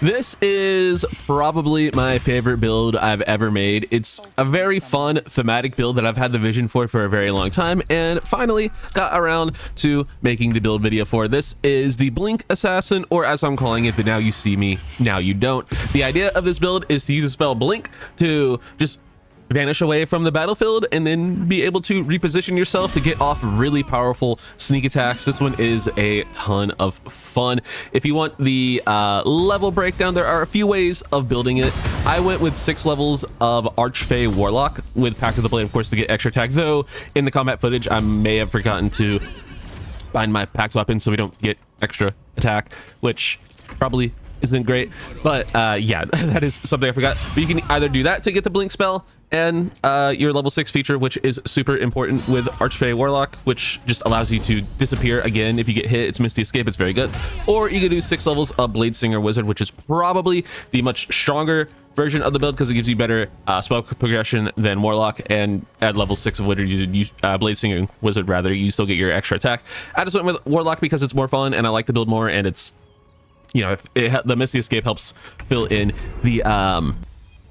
This is probably my favorite build I've ever made. It's a very fun thematic build that I've had the vision for a very long time, and finally got around to making the build video for. This is the Blink Assassin, or as I'm calling it, the Now You See Me, Now You Don't. The idea of this build is to use the spell Blink to just vanish away from the battlefield and then be able to reposition yourself to get off really powerful sneak attacks. This one is a ton of fun. If you want the level breakdown, there are a few ways of building it. I went with 6 levels of archfey Warlock with Pact of the Blade, of course, to get extra attack, though in the combat footage I may have forgotten to find my Pact weapon so we don't get extra attack, which probably isn't great, but yeah, that is something I forgot. But you can either do that to get the blink spell and your level 6 feature, which is super important with archfey Warlock, which just allows you to disappear again if you get hit. It's Misty Escape, it's very good. Or you can do 6 levels of Blade Singer Wizard, which is probably the much stronger version of the build because it gives you better spell progression than Warlock, and at level 6 of Wizard, Blade Singer Wizard rather, you still get your extra attack. I just went with Warlock because it's more fun and I like the build more, and it's, you know, if the Misty Escape helps fill in the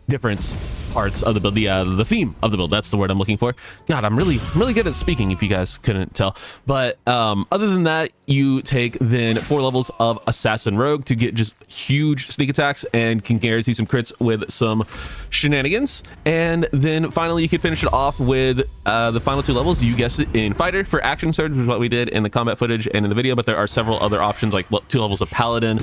different parts of the build, the theme of the build. That's the word I'm looking for. God, I'm really good at speaking, if you guys couldn't tell. But other than that, you take then 4 levels of Assassin Rogue to get just huge sneak attacks and can guarantee some crits with some shenanigans. And then finally, you can finish it off with the final 2 levels, you guessed it, in Fighter for Action Surge, which is what we did in the combat footage and in the video. But there are several other options, like 2 levels of Paladin,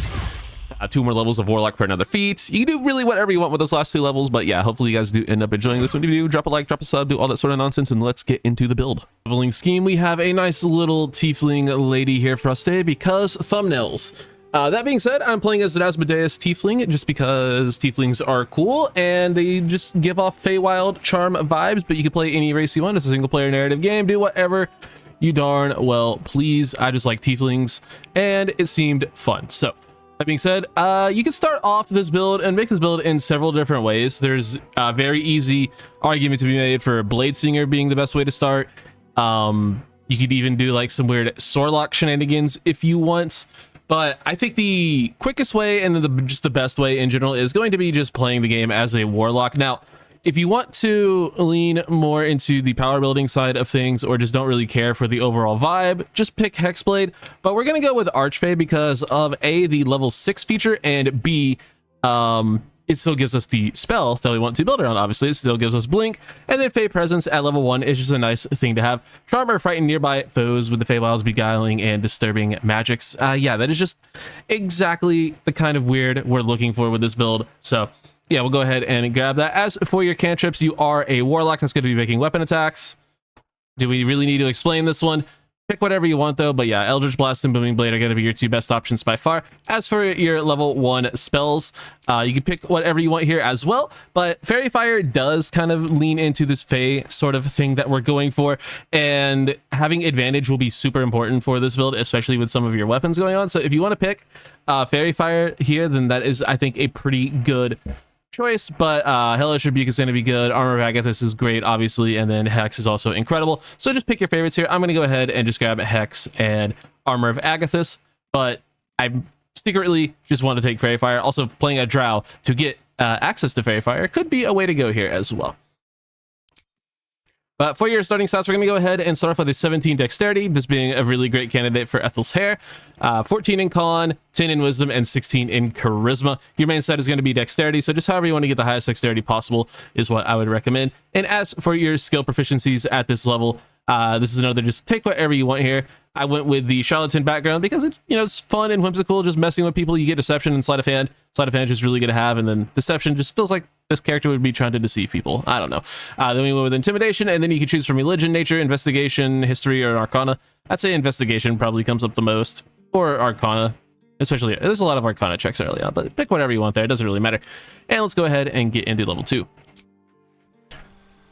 2 more levels of Warlock for another feat. You can do really whatever you want with those last 2 levels, but yeah, hopefully you guys do end up enjoying this one. If you do, drop a like, drop a sub, do all that sort of nonsense, and let's get into the build. Leveling scheme, we have a nice little tiefling lady here for us today because thumbnails. That being said, I'm playing as an Asmodeus tiefling just because tieflings are cool and they just give off Feywild charm vibes, but you can play any race you want. It's a single player narrative game. Do whatever you darn well please. I just like tieflings and it seemed fun. So that being said, you can start off this build and make this build in several different ways. There's a very easy argument to be made for Blade Singer being the best way to start. You could even do like some weird Sorlock shenanigans if you want. But I think the quickest way and just the best way in general is going to be just playing the game as a Warlock. Now, if you want to lean more into the power building side of things or just don't really care for the overall vibe, just pick Hexblade. But we're going to go with Archfey because of A, the level 6 feature, and B, it still gives us the spell that we want to build around. Obviously, it still gives us Blink, and then Fey Presence at level 1 is just a nice thing to have. Charm or frighten nearby foes with the Feywild's beguiling and disturbing magics. Yeah, that is just exactly the kind of weird we're looking for with this build. So yeah, we'll go ahead and grab that. As for your cantrips, you are a Warlock that's going to be making weapon attacks. Do we really need to explain this one? Pick whatever you want though, but yeah, Eldritch Blast and Booming Blade are going to be your 2 best options by far. As for your level 1 spells, you can pick whatever you want here as well, but Fairy Fire does kind of lean into this Fey sort of thing that we're going for, and having advantage will be super important for this build, especially with some of your weapons going on. So if you want to pick Fairy Fire here, then that is, I think, a pretty good choice. But Hellish Rebuke is going to be good. Armor of Agathis is great, obviously, and then Hex is also incredible. So just pick your favorites here. I'm going to go ahead and just grab Hex and Armor of Agathis, but I secretly just want to take Fairy Fire. Also, playing a Drow to get access to Fairy Fire could be a way to go here as well. But for your starting stats, we're going to go ahead and start off with a 17 Dexterity, this being a really great candidate for Ethel's Hair, 14 in Con, 10 in Wisdom, and 16 in Charisma. Your main stat is going to be Dexterity, so just however you want to get the highest Dexterity possible is what I would recommend. And as for your skill proficiencies at this level, this is another just take whatever you want here. I went with the Charlatan background because it, it's fun and whimsical, just messing with people. You get Deception and Sleight of Hand. Sleight of Hand is really good to have, and then Deception just feels like this character would be trying to deceive people. I don't know. Then we went with Intimidation, and then you can choose from Religion, Nature, Investigation, History, or Arcana. I'd say Investigation probably comes up the most, or Arcana. Especially, there's a lot of Arcana checks early on, but pick whatever you want there. It doesn't really matter. And let's go ahead and get into level 2.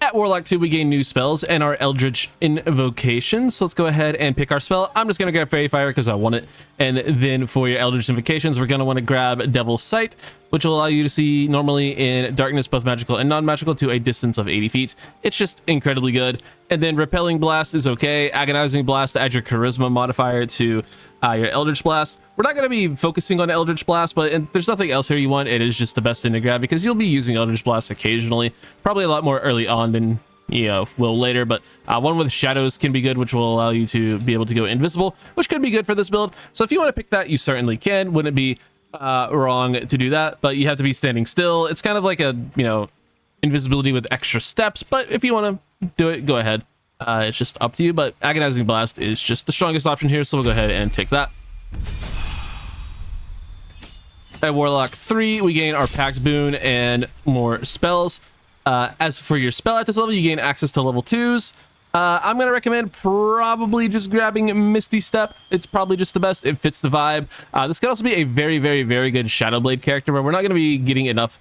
At Warlock 2, we gain new spells and our Eldritch Invocations. So let's go ahead and pick our spell. I'm just going to grab Fairy Fire because I want it. And then for your Eldritch Invocations, we're going to want to grab Devil's Sight, which will allow you to see normally in darkness, both magical and non-magical, to a distance of 80 feet. It's just incredibly good. And then Repelling Blast is okay. Agonizing Blast, add your Charisma modifier to your Eldritch Blast. We're not going to be focusing on Eldritch Blast, but there's nothing else here you want. It is just the best thing to grab because you'll be using Eldritch Blast occasionally, probably a lot more early on than will later, but one with shadows can be good, which will allow you to be able to go invisible, which could be good for this build. So if you want to pick that, you certainly can. Wouldn't be wrong to do that, but you have to be standing still. It's kind of like a invisibility with extra steps, but if you want to do it, go ahead. It's just up to you, but Agonizing Blast is just the strongest option here, so we'll go ahead and take that. At Warlock 3, we gain our Pact Boon and more spells. As for your spell at this level, you gain access to level 2s. I'm going to recommend probably just grabbing Misty Step. It's probably just the best. It fits the vibe. This could also be a very, very, very good Shadow Blade character, but we're not going to be getting enough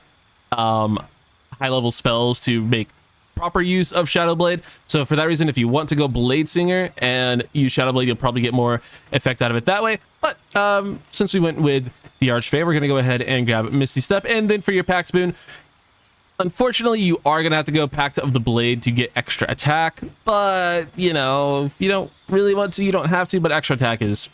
high-level spells to make proper use of Shadow Blade. So for that reason, if you want to go Blade Singer and use Shadow Blade, you'll probably get more effect out of it that way. But since we went with the Archfey, we're going to go ahead and grab Misty Step. And then for your Pact Boon, unfortunately, you are going to have to go Pact of the Blade to get extra attack, but, if you don't really want to, you don't have to, but extra attack is,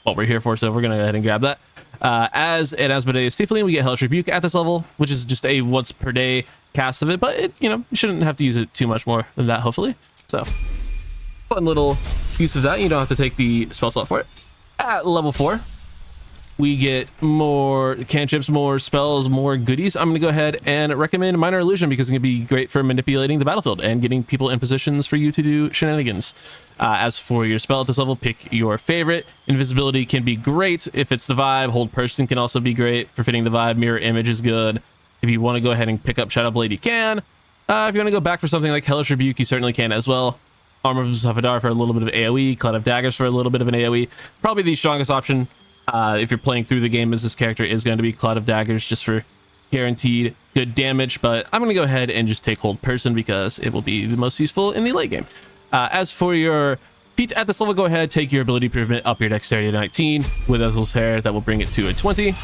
what we're here for, so we're going to go ahead and grab that. As an Asmodeus Tiefling, we get Hellish Rebuke at this level, which is just a once per day cast of it, but it, you shouldn't have to use it too much more than that, hopefully. So, fun little use of that. You don't have to take the spell slot for it. At level 4, we get more cantrips, more spells, more goodies. I'm going to go ahead and recommend Minor Illusion because it can be great for manipulating the battlefield and getting people in positions for you to do shenanigans. As for your spell at this level, pick your favorite. Invisibility can be great if it's the vibe. Hold Person can also be great for fitting the vibe. Mirror Image is good. If you want to go ahead and pick up Shadow Blade, you can. If you want to go back for something like Hellish Rebuke, you certainly can as well. Armor of Zafadar for a little bit of AoE. Cloud of Daggers for a little bit of an AoE. Probably the strongest option if you're playing through the game as this character is going to be Cloud of Daggers, just for guaranteed good damage, but I'm going to go ahead and just take Hold Person because it will be the most useful in the late game. As for your feat at this level, go ahead, take your ability improvement up your dexterity to 19 with Ezreal's Hair. That will bring it to a 20.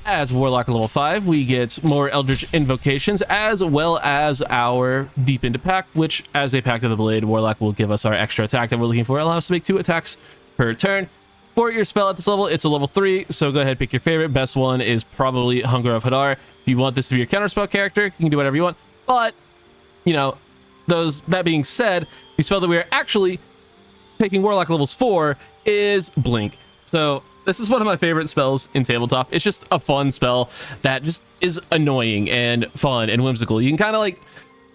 As Warlock level 5, we get more Eldritch Invocations as well as our Deep into Pact, which as a Pact of the Blade, Warlock will give us our extra attack that we're looking for. Allow us to make 2 attacks per turn. For your spell at this level, it's a level 3, so go ahead, pick your favorite. Best one is probably Hunger of Hadar. If you want this to be your counterspell character, you can do whatever you want. But, that being said, the spell that we are actually taking Warlock levels 4 is Blink. So this is one of my favorite spells in tabletop. It's just a fun spell that just is annoying and fun and whimsical. You can kind of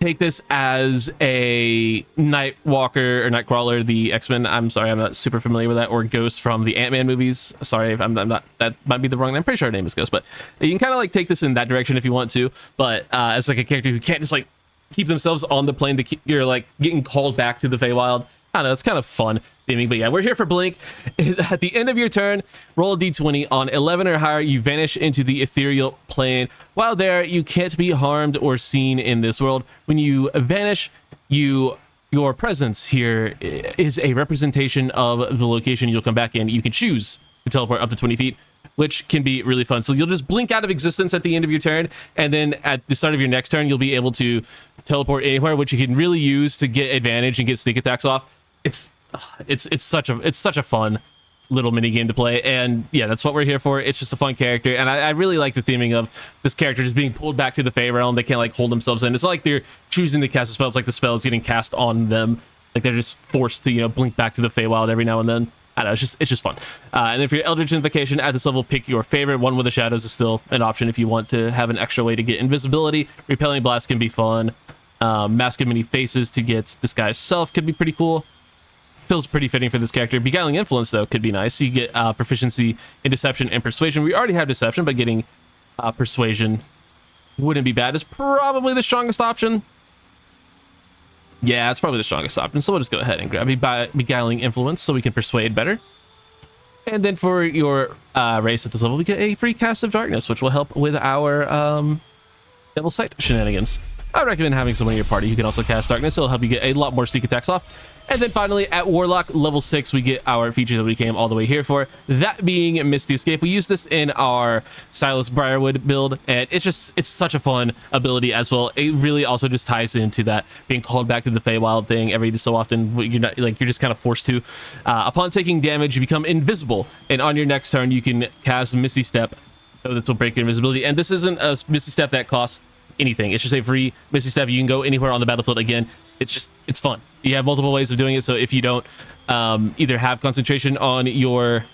take this as a Nightwalker or Nightcrawler, the X-Men. I'm sorry, I'm not super familiar with that. Or Ghost from the Ant-Man movies. Sorry if I'm not, that might be the wrong name. I'm pretty sure her name is Ghost, but you can kind of take this in that direction if you want to. But as a character who can't just keep themselves on the plane, you're getting called back to the Feywild. I don't know, it's kind of fun theming, but yeah, we're here for Blink. At the end of your turn, roll a d20. On 11 or higher, you vanish into the ethereal plane. While there, you can't be harmed or seen in this world. When you vanish, your presence here is a representation of the location you'll come back in. You can choose to teleport up to 20 feet, which can be really fun. So you'll just blink out of existence at the end of your turn, and then at the start of your next turn, you'll be able to teleport anywhere, which you can really use to get advantage and get sneak attacks off. It's such a fun little mini game to play, and yeah, that's what we're here for. It's just a fun character, and I really like the theming of this character just being pulled back to the Fey realm. They can't hold themselves in. It's not like they're choosing to cast a spell. It's like the spell is getting cast on them. They're just forced to blink back to the Feywild every now and then. I don't know, it's just fun. And then for your Eldritch Invocation at this level, pick your favorite. One with the Shadows is still an option if you want to have an extra way to get invisibility. Repelling Blast can be fun. Mask of Many Faces to get Disguise Self could be pretty cool. Feels pretty fitting for this character. Beguiling Influence, though, could be nice. You get proficiency in Deception and Persuasion. We already have Deception, but getting Persuasion wouldn't be bad. It's probably the strongest option. Yeah, it's probably the strongest option. So we'll just go ahead and grab Beguiling Influence so we can persuade better. And then for your race at this level, we get a free Cast of Darkness, which will help with our Devil Sight shenanigans. I recommend having someone in your party who can also cast Darkness. It'll help you get a lot more sneak attacks off. And then finally at Warlock level 6, we get our feature that we came all the way here for, that being Misty Escape. We use this in our Silas Briarwood build, and it's such a fun ability as well. It really also just ties into that being called back to the Feywild thing every so often. You're just kind of forced to. Upon taking damage, you become invisible, and on your next turn, you can cast Misty Step. So this will break your invisibility, and this isn't a Misty Step that costs anything. It's just a free Misty Step. You can go anywhere on the battlefield again. It's fun. You have multiple ways of doing it, so if you don't either have concentration on your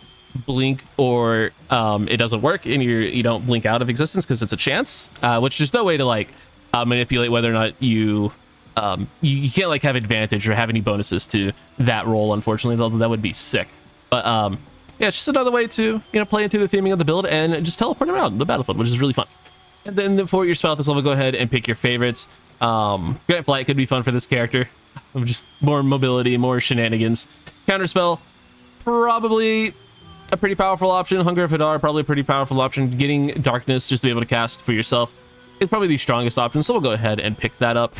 blink or it doesn't work and you don't blink out of existence because it's a chance, which there's no way to like manipulate whether or not you can't like have advantage or have any bonuses to that roll, unfortunately, although that would be sick. But yeah, it's just another way to play into the theming of the build and just teleport around the battlefield, which is really fun. And then for your spell at this level, go ahead and pick your favorites. Grant Flight could be fun for this character. Just more mobility, more shenanigans. Counterspell, probably a pretty powerful option. Hunger of Hadar, probably a pretty powerful option. Getting Darkness just to be able to cast for yourself is probably the strongest option, so we'll go ahead and pick that up.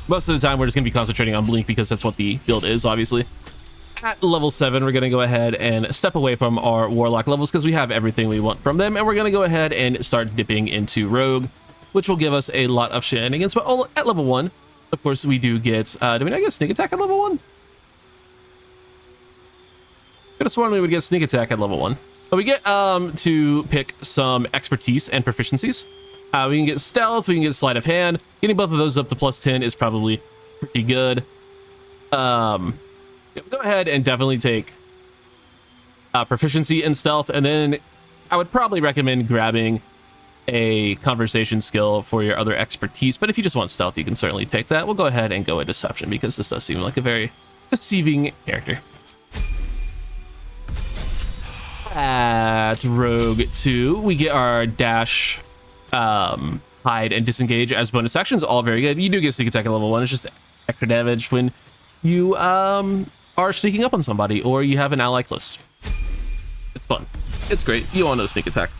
Most of the time, we're just going to be concentrating on Blink because that's what the build is, obviously. At level 7, we're going to go ahead and step away from our Warlock levels because we have everything we want from them, and we're going to go ahead and start dipping into Rogue, which will give us a lot of shenanigans. But at level 1, of course, we do get... do we not get Sneak Attack at level 1? Could have sworn we would get Sneak Attack at level 1. But we get to pick some Expertise and Proficiencies. We can get Stealth, we can get Sleight of Hand. Getting both of those up to plus 10 is probably pretty good. Go ahead and definitely take Proficiency in Stealth, and then I would probably recommend grabbing a Conversation skill for your other Expertise, but if you just want Stealth, you can certainly take that. We'll go ahead and go with Deception because this does seem like a very deceiving character. At Rogue 2, we get our Dash, Hide, and Disengage as bonus actions, all very good. You do get Sneak Attack at level 1, it's just extra damage when you are sneaking up on somebody or you have an ally close. It's fun. It's great. You all know Sneak Attack.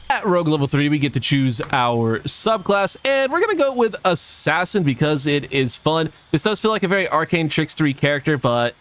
At Rogue level 3, we get to choose our subclass, and we're going to go with Assassin because it is fun. This does feel like a very Arcane Trickstery character, but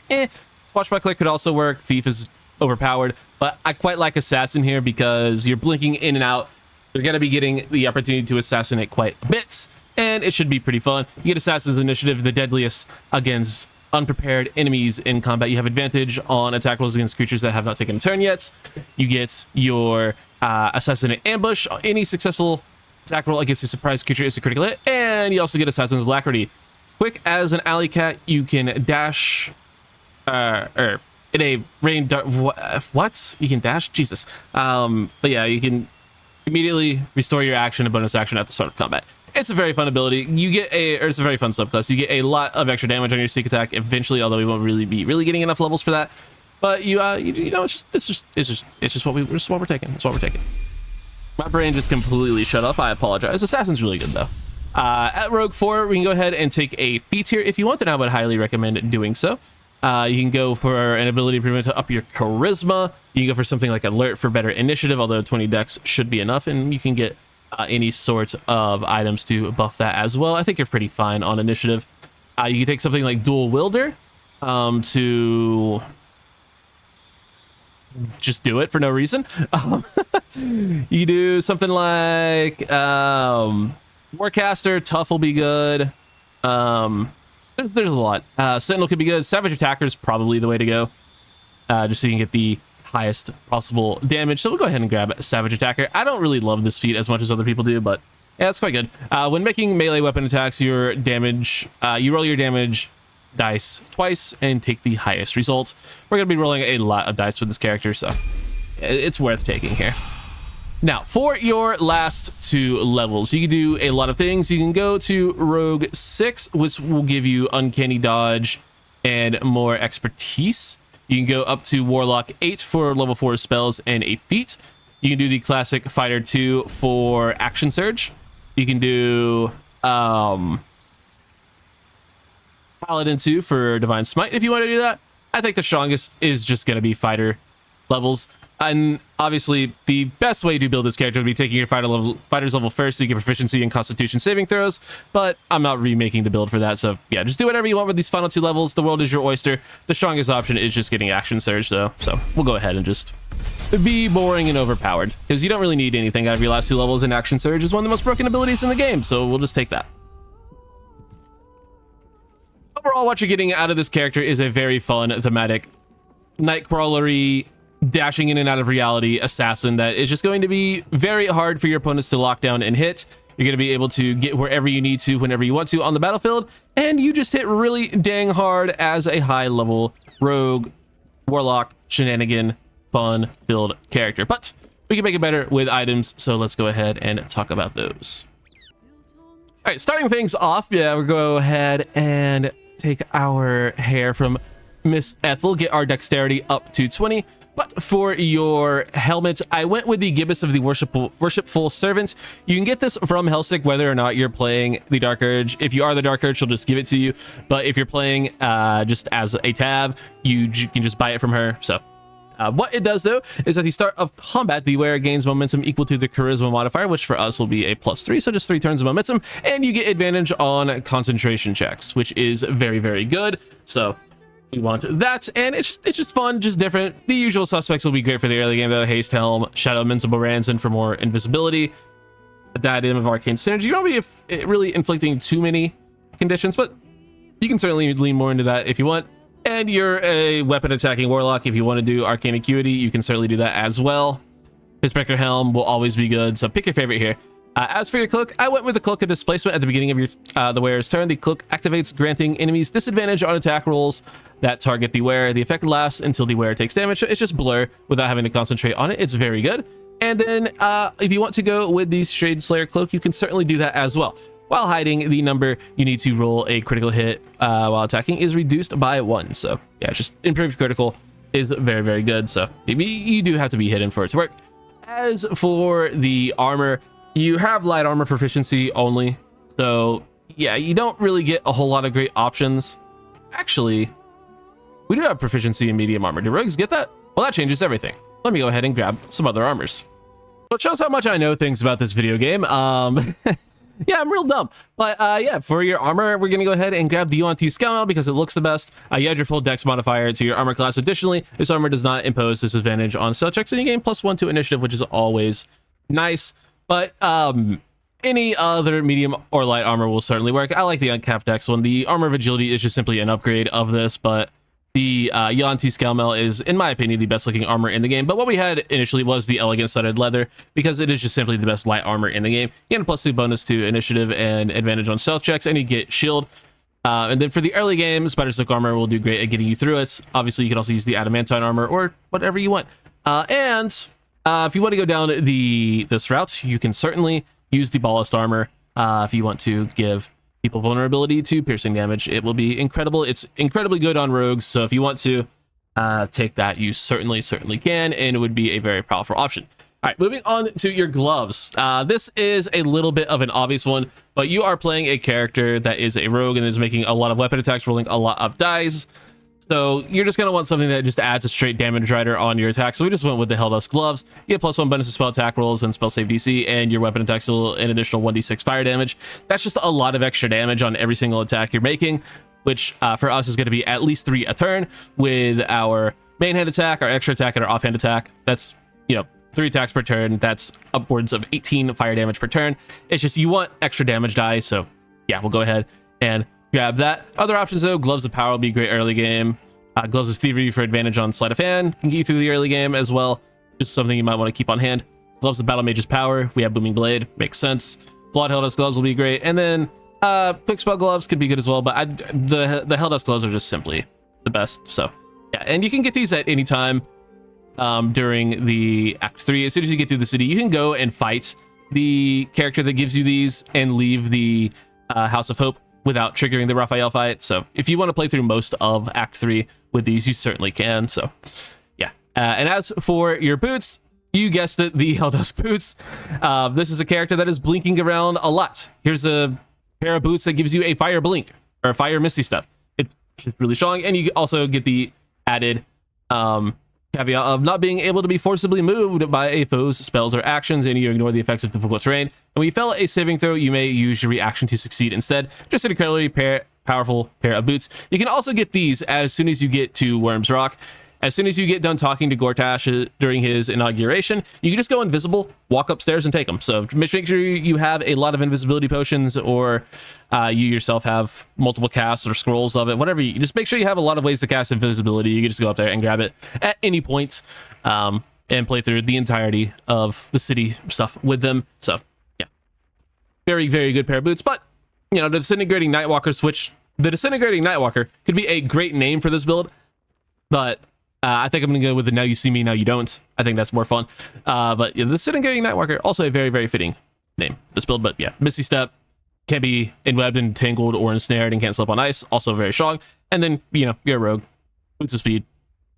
Swashbuckler could also work. Thief is overpowered, but I quite like Assassin here because you're blinking in and out. You're going to be getting the opportunity to assassinate quite a bit, and it should be pretty fun. You get Assassin's Initiative, the deadliest against unprepared enemies in combat. You have advantage on attack rolls against creatures that have not taken a turn yet. You get your Assassinate Ambush. Any successful attack roll against a surprise creature is a critical hit, and you also get Assassin's Alacrity. Quick as an alley cat, you can dash, or in a rain. What? You can dash? Jesus. But yeah, you can immediately restore your action and bonus action at the start of combat. It's a very fun ability. You get it's a very fun subclass. You get a lot of extra damage on your sneak attack eventually, although we won't really be getting enough levels for that. But you know, it's just what we're taking. It's what we're taking. My brain just completely shut off. I apologize. Assassin's really good though. At Rogue 4, we can go ahead and take a feat here if you want, and I would highly recommend doing so. You can go for an ability improvement to up your charisma. You can go for something like Alert for better initiative, although 20 dex should be enough, and you can get any sort of items to buff that as well. I think you're pretty fine on initiative. You can take something like Dual Wielder to just do it for no reason. You do something like Warcaster, Tough will be good. There's a lot. Sentinel could be good. Savage Attacker is probably the way to go, just so you can get the highest possible damage. So we'll go ahead and grab Savage Attacker. I don't really love this feat as much as other people do, but yeah, it's quite good. When making melee weapon attacks, your damage, you roll your damage dice twice and take the highest result. We're going to be rolling a lot of dice with this character, so it's worth taking here. Now, for your last 2 levels, you can do a lot of things. You can go to Rogue 6, which will give you Uncanny Dodge and more expertise. You can go up to Warlock 8 for level 4 spells and a feat. You can do the classic Fighter 2 for Action Surge. You can do Paladin 2 for Divine Smite if you want to do that. I think the strongest is just going to be Fighter levels. And obviously, the best way to build this character would be taking your fighter's level first so you get proficiency in Constitution saving throws, but I'm not remaking the build for that, so yeah, just do whatever you want with these final 2 levels. The world is your oyster. The strongest option is just getting Action Surge, though, so we'll go ahead and just be boring and overpowered, because you don't really need anything out of your last 2 levels, and Action Surge is one of the most broken abilities in the game, so we'll just take that. Overall, what you're getting out of this character is a very fun, thematic, nightcrawlery, dashing in and out of reality assassin that is just going to be very hard for your opponents to lock down and hit. You're going to be able to get wherever you need to, whenever you want to on the battlefield, and you just hit really dang hard as a high-level rogue, warlock, shenanigan, fun build character. But we can make it better with items, so let's go ahead and talk about those. All right, starting things off, yeah, we'll go ahead and take our hair from Miss Ethel, get our dexterity up to 20. But for your helmet, I went with the Gibbous of the Worshipful Servant. You can get this from Hellsick whether or not you're playing the Dark Urge. If you are the Dark Urge, she'll just give it to you. But if you're playing just as a tab, you can just buy it from her. So what it does, though, is at the start of combat, the wearer gains momentum equal to the Charisma modifier, which for us will be a +3, so just 3 turns of momentum. And you get advantage on concentration checks, which is very, very good. So we want that, and it's just fun, just different. The usual suspects will be great for the early game, though. Haste Helm, Shadow Invincible Ranson for more invisibility, Diadem of Arcane Synergy. You don't be really inflicting too many conditions, but you can certainly lean more into that if you want. And you're a weapon attacking warlock. If you want to do Arcane Acuity, you can certainly do that as well. Fistbreaker Helm will always be good, so pick your favorite here. As for your cloak, I went with the Cloak of Displacement at the beginning of your the wearer's turn. The cloak activates, granting enemies disadvantage on attack rolls that target the wearer. The effect lasts until the wearer takes damage. It's just blur without having to concentrate on it. It's very good. And then if you want to go with the Shade Slayer Cloak, you can certainly do that as well. While hiding, the number you need to roll a critical hit while attacking is reduced by 1. So yeah, just improved critical is very, very good. So maybe you do have to be hidden for it to work. As for the armor, you have light armor proficiency only. So yeah, you don't really get a whole lot of great options. Actually, we do have proficiency in medium armor. Do rogues get that? Well, that changes everything. Let me go ahead and grab some other armors. So it shows how much I know things about this video game. Yeah, I'm real dumb. But yeah, for your armor, we're going to go ahead and grab the Yuan-Ti Scoundrel because it looks the best. You add your full dex modifier to your armor class. Additionally, this armor does not impose disadvantage on stealth checks, and you gain +1 to initiative, which is always nice. But any other medium or light armor will certainly work. I like the uncapped dex one. The armor of agility is just simply an upgrade of this, but the Yuan-Ti Scoundrel is, in my opinion, the best looking armor in the game. But what we had initially was the elegant studded leather, because it is just simply the best light armor in the game. You get a +2 bonus to initiative and advantage on stealth checks, and you get shield. And then for the early game, Spider Silk armor will do great at getting you through it. Obviously, you can also use the adamantine armor or whatever you want. If you want to go down this route, you can certainly use the ballast armor if you want to give people vulnerability to piercing damage. It will be incredible. It's incredibly good on rogues, so if you want to take that, you certainly can, and it would be a very powerful option. All right, moving on to your gloves. This is a little bit of an obvious one, but you are playing a character that is a rogue and is making a lot of weapon attacks, rolling a lot of dice. So you're just going to want something that just adds a straight damage rider on your attack. So we just went with the Helldust Gloves. You get +1 bonus to spell attack rolls and spell save DC, and your weapon attacks will an additional 1d6 fire damage. That's just a lot of extra damage on every single attack you're making, which for us is going to be at least 3 a turn with our main hand attack, our extra attack, and our offhand attack. That's, 3 attacks per turn. That's upwards of 18 fire damage per turn. It's just you want extra damage die, so yeah, we'll go ahead and grab that. Other options, though, Gloves of Power will be great early game. Gloves of Thievery for advantage on Sleight of Hand can get you through the early game as well. Just something you might want to keep on hand. Gloves of Battle Mage's Power. We have Booming Blade. Makes sense. Flawed Helldust Gloves will be great. And then Quick Spell Gloves could be good as well, but the Helldust Gloves are just simply the best. So yeah, and you can get these at any time during the Act 3. As soon as you get to the city, you can go and fight the character that gives you these and leave the House of Hope without triggering the Raphael fight. So if you want to play through most of Act 3 with these, you certainly can. So yeah. And as for your boots, you guessed it, the Helldust boots. This is a character that is blinking around a lot. Here's a pair of boots that gives you a fire blink or fire misty stuff. It's really strong, and you also get the added caveat of not being able to be forcibly moved by a foe's spells or actions, and you ignore the effects of difficult terrain. And when you fail a saving throw, you may use your reaction to succeed instead. Just an incredibly powerful pair of boots. You can also get these as soon as you get to Worm's Rock. As soon as you get done talking to Gortash during his inauguration, you can just go invisible, walk upstairs, and take them. So make sure you have a lot of invisibility potions, or you yourself have multiple casts or scrolls of it, whatever. You just make sure you have a lot of ways to cast invisibility. You can just go up there and grab it at any point, and play through the entirety of the city stuff with them. So yeah, very, very good pair of boots. But you know, the Disintegrating Nightwalker switch, the Disintegrating Nightwalker could be a great name for this build, but I think I'm going to go with the Now You See Me, Now You Don't. I think that's more fun. But yeah, the Disintegrating Nightwalker, also a very, very fitting name for this build. But yeah, Misty Step, can't be enwebbed, entangled, or ensnared, and can't slip on ice. Also very strong. And then, you know, you're a rogue. Boots of speed,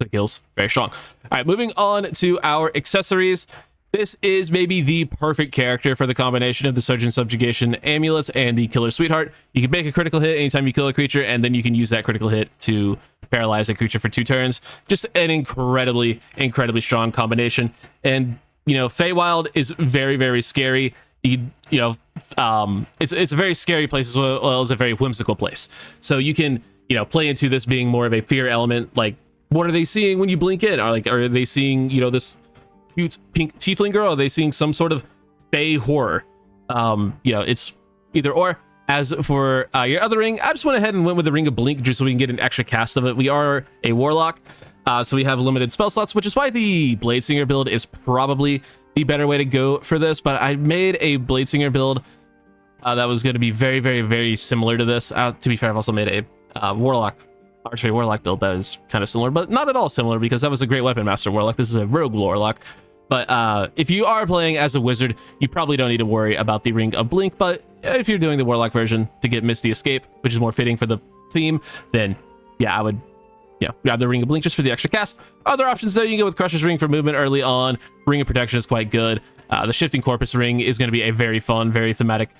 quick heals, very strong. All right, moving on to our accessories. This is maybe the perfect character for the combination of the Surgeon Subjugation Amulets and the Killer Sweetheart. You can make a critical hit anytime you kill a creature, and then you can use that critical hit to paralyze a creature for 2 turns. Just an incredibly strong combination. And, you know, Feywild is very, very scary. It's a very scary place as well as a very whimsical place. So you can, you know, play into this being more of a fear element. Like, what are they seeing when you blink in? Are they seeing, you know, this cute pink tiefling girl? Are they seeing some sort of Fey horror? You know, it's either or. As for your other ring, I just went ahead and went with the Ring of Blink just so we can get an extra cast of it. We are a Warlock, so we have limited spell slots, which is why the Bladesinger build is probably the better way to go for this. But I made a Bladesinger build that was going to be very, very, very similar to this. To be fair, I've also made a Warlock, archery Warlock build that is kind of similar, but not at all similar, because that was a Great Weapon Master Warlock. This is a Rogue Warlock. But if you are playing as a wizard, you probably don't need to worry about the Ring of Blink. But if you're doing the Warlock version to get Misty Escape, which is more fitting for the theme, then yeah, I would grab the Ring of Blink just for the extra cast. Other options though, you can go with Crusher's Ring for movement early on. Ring of Protection is quite good. The Shifting Corpus Ring is going to be a very fun, very thematic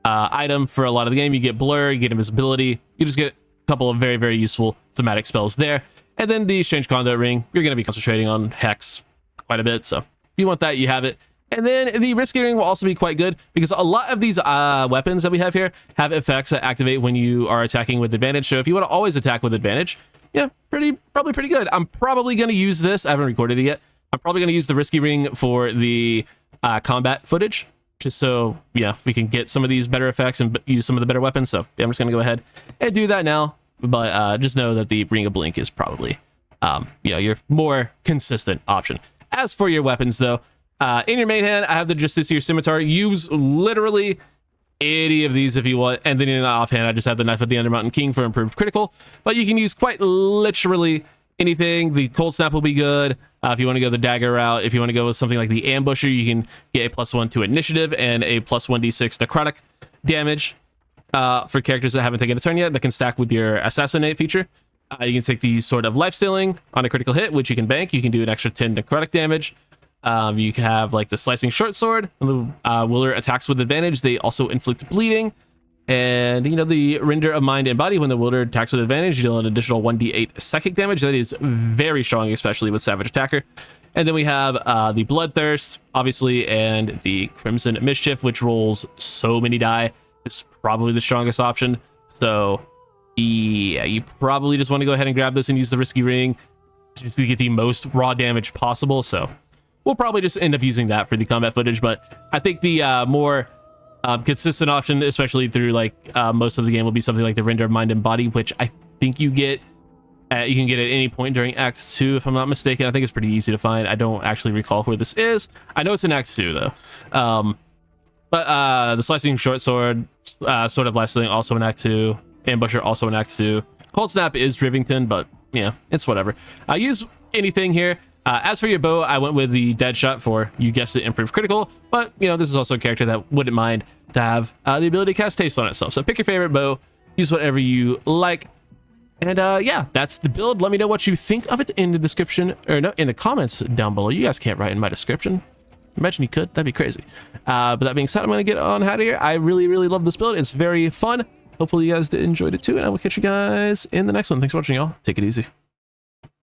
item for a lot of the game. You get Blur, you get Invisibility, you just get a couple of very, very useful thematic spells there. And then the Strange Conduit Ring, you're going to be concentrating on Hex quite a bit, so if you want that, you have it. And then the Risky Ring will also be quite good, because a lot of these weapons that we have here have effects that activate when you are attacking with advantage. So if you want to always attack with advantage, yeah, probably pretty good. I'm probably going to use this. I haven't recorded it yet. I'm probably going to use the Risky Ring for the combat footage, just so, yeah, we can get some of these better effects and use some of the better weapons. So yeah, I'm just going to go ahead and do that now. But just know that the Ring of Blink is probably, your more consistent option. As for your weapons, though, in your main hand, I have the Justiciar Scimitar. Use literally any of these if you want. And then in the offhand, I just have the Knife of the Undermountain King for improved critical. But you can use quite literally anything. The Cold Snap will be good if you want to go the dagger route. If you want to go with something like the Ambusher, you can get a +1 to initiative and a +1d6 necrotic damage for characters that haven't taken a turn yet that can stack with your Assassinate feature. You can take the Sword of Lifestealing on a critical hit, which you can bank. You can do an extra 10 necrotic damage. You can have like the Slicing Short Sword. When the Willer attacks with advantage, they also inflict bleeding. And the Render of Mind and Body, when the Willer attacks with advantage, you deal an additional 1d8 psychic damage. That is very strong, especially with Savage Attacker. And then we have the Bloodthirst, obviously, and the Crimson Mischief, which rolls so many die. It's probably the strongest option. So yeah, you probably just want to go ahead and grab this and use the Risky Ring just to get the most raw damage possible. So we'll probably just end up using that for the combat footage. But I think the more consistent option, especially through most of the game, will be something like the Render of Mind and Body, which I think you can get at any point during Act 2, if I'm not mistaken. I think it's pretty easy to find. I don't actually recall where this is. I know it's in Act 2 though. But the Slicing Short Sword, Sword of Lifestealing, also in Act 2. Ambusher, also in Act 2. Cold Snap is Rivington, but yeah, it's whatever. Use anything here. As for your bow, I went with the Deadshot for, you guessed it, improved critical. But, this is also a character that wouldn't mind to have the ability to cast Taste on itself. So pick your favorite bow, use whatever you like. And yeah, that's the build. Let me know what you think of it in the description, or no, in the comments down below. You guys can't write in my description. Imagine you could. That'd be crazy. But that being said, I'm going to get on out of here. I really, really love this build. It's very fun. Hopefully you guys enjoyed it too, and I will catch you guys in the next one. Thanks for watching, y'all. Take it easy.